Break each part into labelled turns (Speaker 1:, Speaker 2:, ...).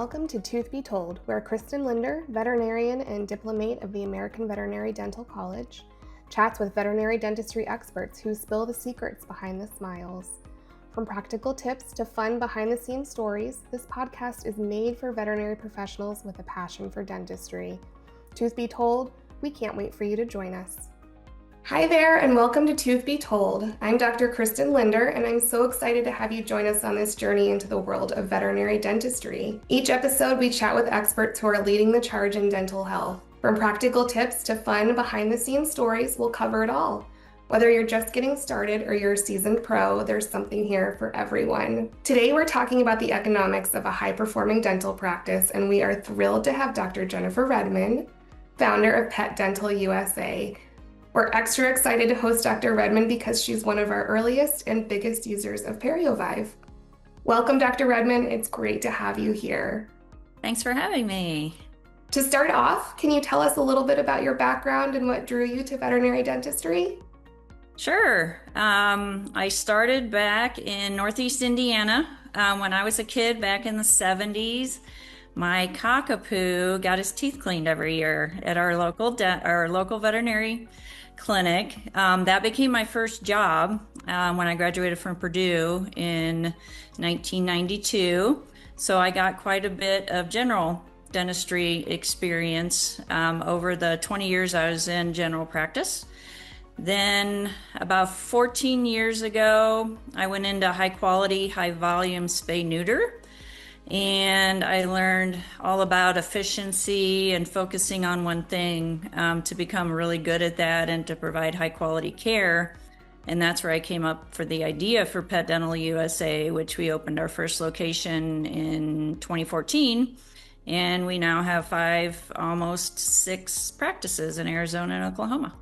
Speaker 1: welcome to Tooth Be Told, where Kristin Linder, veterinarian and diplomate of the American Veterinary Dental College, chats with veterinary dentistry experts who spill the secrets behind the smiles. From practical tips to fun behind-the-scenes stories, this podcast is made for veterinary professionals with a passion for dentistry. Tooth Be Told, we can't wait for you to join us. Hi there, and welcome to Tooth Be Told. I'm Dr. Kristin Linder, and I'm so excited to have you join us on this journey into the world of veterinary dentistry. Each episode, we chat with experts who are leading the charge in dental health. From practical tips to fun behind-the-scenes stories, we'll cover it all. Whether you're just getting started or you're a seasoned pro, there's something here for everyone. Today, we're talking about the economics of a high-performing dental practice, and we are thrilled to have Dr. Jennifer Redmon, founder of Pet Dental USA. We're extra excited to host Dr. Redmon because she's one of our earliest and biggest users of PerioVive. Welcome, Dr. Redmon. It's great to have you here.
Speaker 2: Thanks for having me.
Speaker 1: To start off, can you tell us a little bit about your background and what drew you to veterinary dentistry?
Speaker 2: Sure. I started back in Northeast Indiana when I was a kid back in the 70s. My cockapoo got his teeth cleaned every year at our local veterinary clinic. That became my first job when I graduated from Purdue in 1992. So I got quite a bit of general dentistry experience over the 20 years I was in general practice. Then about 14 years ago, I went into high quality, high volume spay-neuter. And I learned all about efficiency and focusing on one thing to become really good at that and to provide high quality care. And that's where I came up for the idea for Pet Dental USA, which we opened our first location in 2014. And we now have 5, almost 6 practices in Arizona and Oklahoma.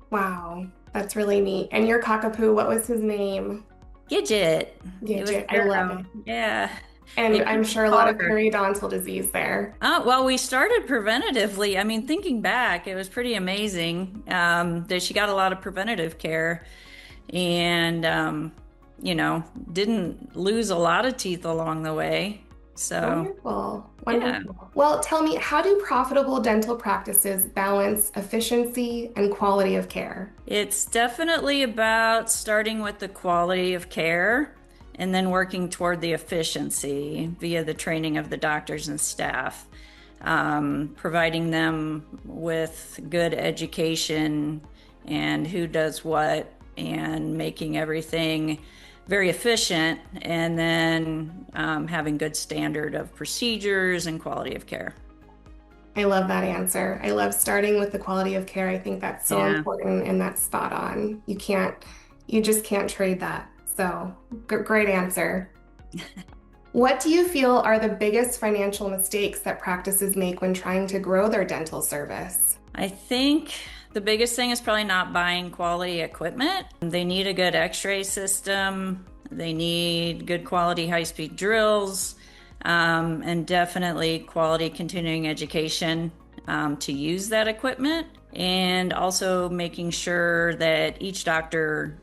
Speaker 1: Wow, that's really neat. And your cockapoo, what was his name?
Speaker 2: Gidget.
Speaker 1: Gidget, I love it.
Speaker 2: Yeah.
Speaker 1: And I'm sure a lot of periodontal disease there.
Speaker 2: Well, we started preventatively. I mean, thinking back, it was pretty amazing that she got a lot of preventative care and, didn't lose a lot of teeth along the way. So
Speaker 1: Wonderful. Yeah. Well, tell me, how do profitable dental practices balance efficiency and quality of care?
Speaker 2: It's definitely about starting with the quality of care and then working toward the efficiency via the training of the doctors and staff, providing them with good education and who does what, and making everything very efficient, and then having good standard of procedures and quality of care.
Speaker 1: I love that answer. I love starting with the quality of care. I think that's so important, and that's spot on. You just can't trade that. So, great answer. What do you feel are the biggest financial mistakes that practices make when trying to grow their dental service?
Speaker 2: I think the biggest thing is probably not buying quality equipment. They need a good x-ray system. They need good quality high-speed drills, and definitely quality continuing education to use that equipment. And also making sure that each doctor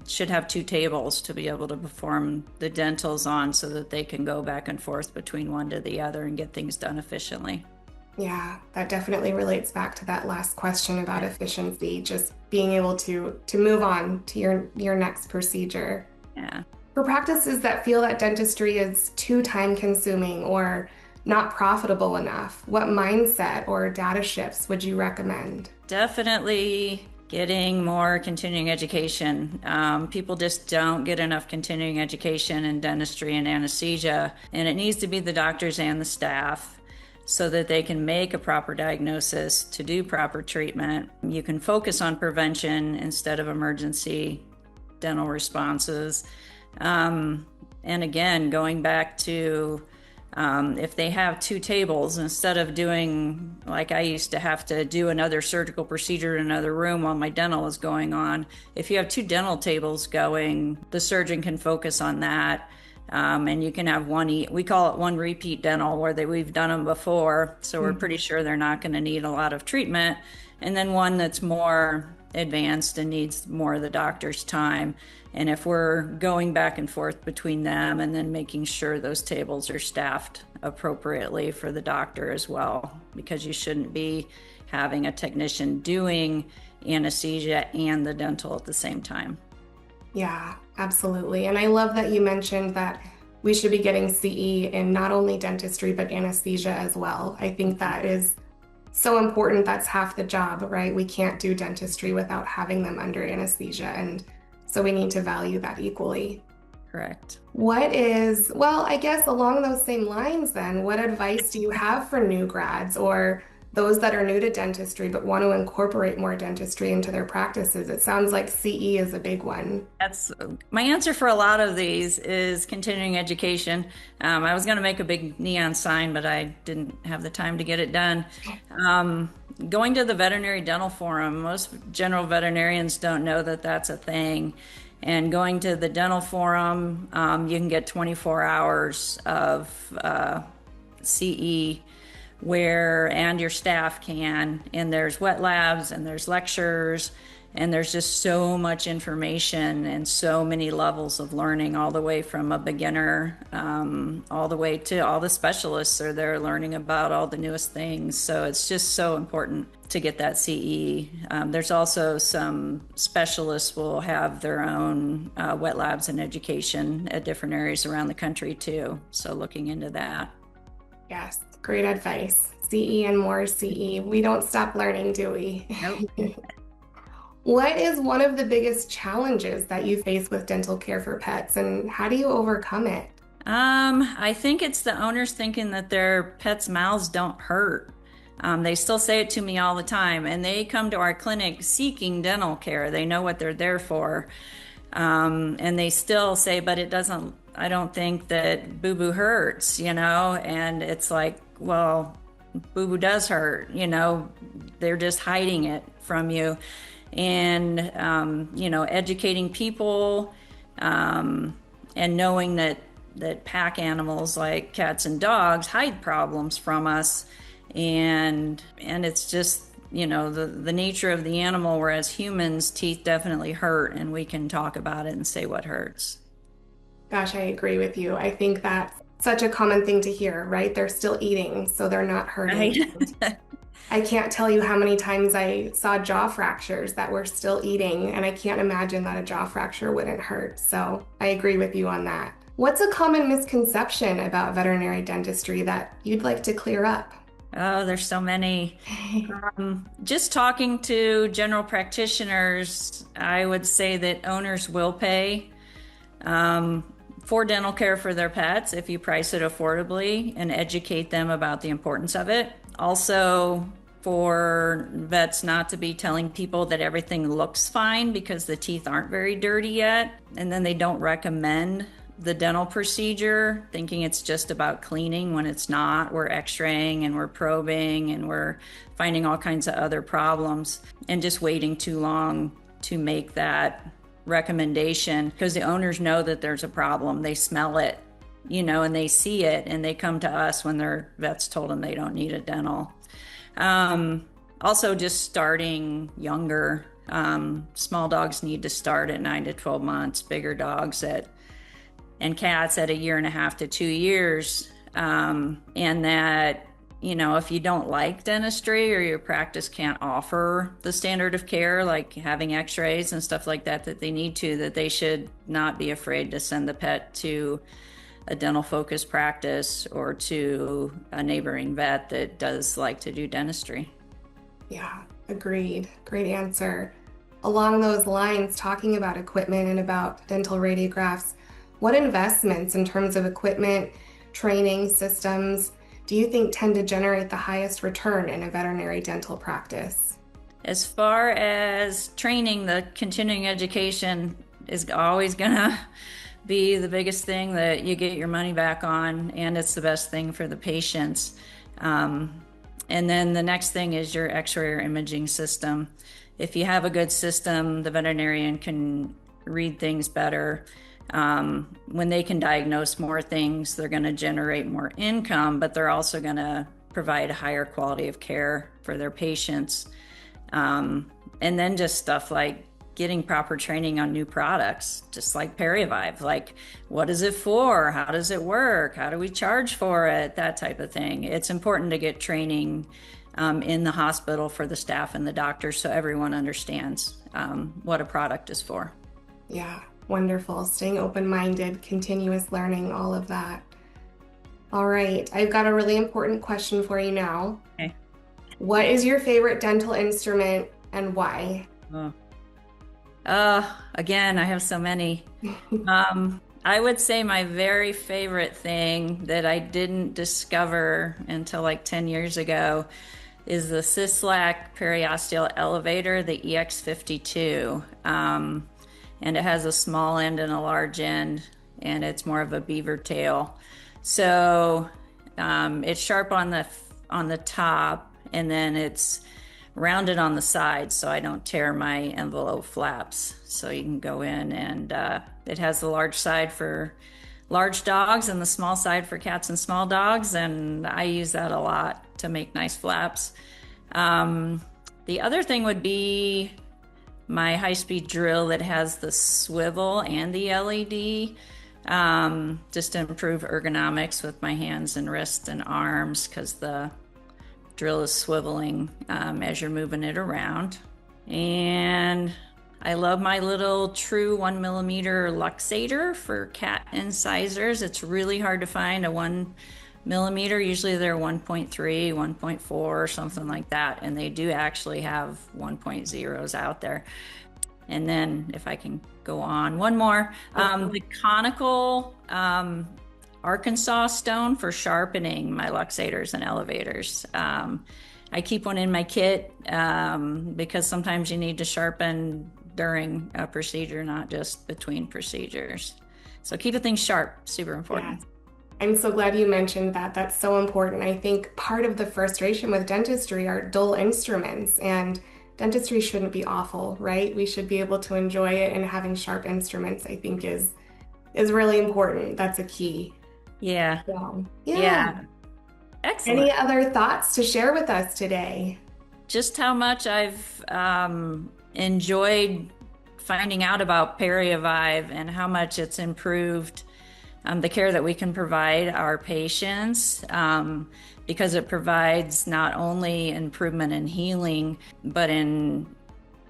Speaker 2: should have 2 tables to be able to perform the dentals on so that they can go back and forth between one to the other and get things done efficiently.
Speaker 1: Yeah, that definitely relates back to that last question about efficiency, just being able to move on to your next procedure.
Speaker 2: Yeah.
Speaker 1: For practices that feel that dentistry is too time consuming or not profitable enough, what mindset or data shifts would you recommend?
Speaker 2: Definitely getting more continuing education. People just don't get enough continuing education in dentistry and anesthesia, and it needs to be the doctors and the staff so that they can make a proper diagnosis to do proper treatment. You can focus on prevention instead of emergency dental responses. And again, going back to if they have 2 tables, instead of doing, like I used to have to do another surgical procedure in another room while my dental is going on, if you have 2 dental tables going, the surgeon can focus on that. And you can have we call it one repeat dental, where we've done them before. So we're pretty sure they're not going to need a lot of treatment. And then one that's more advanced and needs more of the doctor's time. And if we're going back and forth between them and then making sure those tables are staffed appropriately for the doctor as well, because you shouldn't be having a technician doing anesthesia and the dental at the same time.
Speaker 1: Yeah, absolutely. And I love that you mentioned that we should be getting CE in not only dentistry, but anesthesia as well. I think that is so important. That's half the job, right? We can't do dentistry without having them under anesthesia. And so we need to value that equally.
Speaker 2: Correct.
Speaker 1: Well, I guess along those same lines then, what advice do you have for new grads or those that are new to dentistry but want to incorporate more dentistry into their practices? It sounds like CE is a big one.
Speaker 2: That's my answer for a lot of these is continuing education. I was going to make a big neon sign, but I didn't have the time to get it done. Going to the Veterinary Dental Forum, most general veterinarians don't know that that's a thing. And going to the dental forum, you can get 24 hours of CE and your staff can, and there's wet labs and there's lectures and there's just so much information and so many levels of learning, all the way from a beginner all the way to all the specialists are there learning about all the newest things. So it's just so important to get that CE. There's also some specialists will have their own wet labs and education at different areas around the country too. So looking into that.
Speaker 1: Yes, great advice. CE and more CE. We don't stop learning, do we?
Speaker 2: Nope.
Speaker 1: What is one of the biggest challenges that you face with dental care for pets, and how do you overcome it?
Speaker 2: I think it's the owners thinking that their pets' mouths don't hurt. They still say it to me all the time, and they come to our clinic seeking dental care. They know what they're there for. And they still say, but I don't think that boo-boo hurts, and it's like, well, boo-boo does hurt, they're just hiding it from you. And, educating people, and knowing that pack animals like cats and dogs hide problems from us. And it's just, the nature of the animal, whereas humans, teeth definitely hurt, and we can talk about it and say what hurts.
Speaker 1: Gosh, I agree with you. I think that's such a common thing to hear, right? They're still eating, so they're not hurting. Right. I can't tell you how many times I saw jaw fractures that were still eating, and I can't imagine that a jaw fracture wouldn't hurt. So I agree with you on that. What's a common misconception about veterinary dentistry that you'd like to clear up?
Speaker 2: Oh, there's so many. Just talking to general practitioners, I would say that owners will pay for dental care for their pets if you price it affordably and educate them about the importance of it. Also, for vets not to be telling people that everything looks fine because the teeth aren't very dirty yet, and then they don't recommend the dental procedure, thinking it's just about cleaning when it's not. We're x-raying and we're probing and we're finding all kinds of other problems, and just waiting too long to make that recommendation, because the owners know that there's a problem. They smell it, and they see it, and they come to us when their vets told them they don't need a dental. Also, just starting younger. Small dogs need to start at 9 to 12 months, bigger dogs and cats at 1.5 to 2 years. And that, if you don't like dentistry or your practice can't offer the standard of care, like having x-rays and stuff like that they need to, that they should not be afraid to send the pet to a dental focused practice or to a neighboring vet that does like to do dentistry.
Speaker 1: Yeah, agreed. Great answer. Along those lines, talking about equipment and about dental radiographs, what investments in terms of equipment, training, systems, do you think tend to generate the highest return in a veterinary dental practice?
Speaker 2: As far as training, the continuing education is always gonna be the biggest thing that you get your money back on, and it's the best thing for the patients. And then the next thing is your x-ray or imaging system. If you have a good system, the veterinarian can read things better. When they can diagnose more things, they're going to generate more income, but they're also going to provide a higher quality of care for their patients. And then just stuff like getting proper training on new products, just like PeriVive. Like, what is it for? How does it work? How do we charge for it? That type of thing. It's important to get training in the hospital for the staff and the doctors so everyone understands what a product is for.
Speaker 1: Yeah, wonderful. Staying open-minded, continuous learning, all of that. All right, I've got a really important question for you now.
Speaker 2: Okay.
Speaker 1: What is your favorite dental instrument and why?
Speaker 2: Again, I have so many. I would say my very favorite thing that I didn't discover until like 10 years ago is the Sislak periosteal elevator, the EX52. And it has a small end and a large end, and it's more of a beaver tail. So it's sharp on the top, and then it's rounded on the sides so I don't tear my envelope flaps. So you can go in, and it has the large side for large dogs and the small side for cats and small dogs, and I use that a lot to make nice flaps. The other thing would be my high-speed drill that has the swivel and the LED, just to improve ergonomics with my hands and wrists and arms, because the drill is swiveling as you're moving it around. And I love my little true 1 millimeter luxator for cat incisors. It's really hard to find a 1 millimeter. Usually they're 1.3, 1.4, or something like that. And they do actually have 1.0s out there. And then if I can go on, one more, the conical Arkansas stone for sharpening my luxators and elevators. I keep one in my kit because sometimes you need to sharpen during a procedure, not just between procedures. So keeping things sharp, super important.
Speaker 1: Yeah. I'm so glad you mentioned that. That's so important. I think part of the frustration with dentistry are dull instruments, and dentistry shouldn't be awful, right? We should be able to enjoy it, and having sharp instruments, I think, is really important. That's a key.
Speaker 2: Yeah.
Speaker 1: So,
Speaker 2: yeah. Excellent.
Speaker 1: Any other thoughts to share with us today?
Speaker 2: Just how much I've enjoyed finding out about PeriVive and how much it's improved the care that we can provide our patients, because it provides not only improvement in healing, but in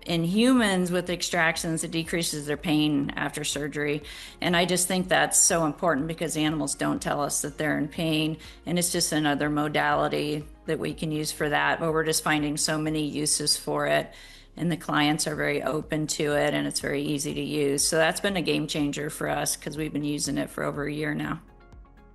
Speaker 2: humans with extractions, it decreases their pain after surgery. And I just think that's so important, because animals don't tell us that they're in pain, and it's just another modality that we can use for that, but we're just finding so many uses for it, and the clients are very open to it, and it's very easy to use. So that's been a game changer for us, because we've been using it for over a year now.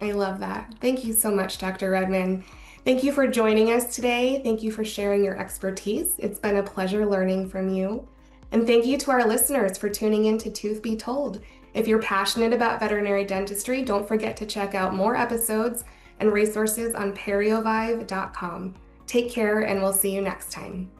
Speaker 1: I love that. Thank you so much, Dr. Redmon. Thank you for joining us today. Thank you for sharing your expertise. It's been a pleasure learning from you. And thank you to our listeners for tuning in to Tooth Be Told. If you're passionate about veterinary dentistry, don't forget to check out more episodes and resources on periovive.com. Take care, and we'll see you next time.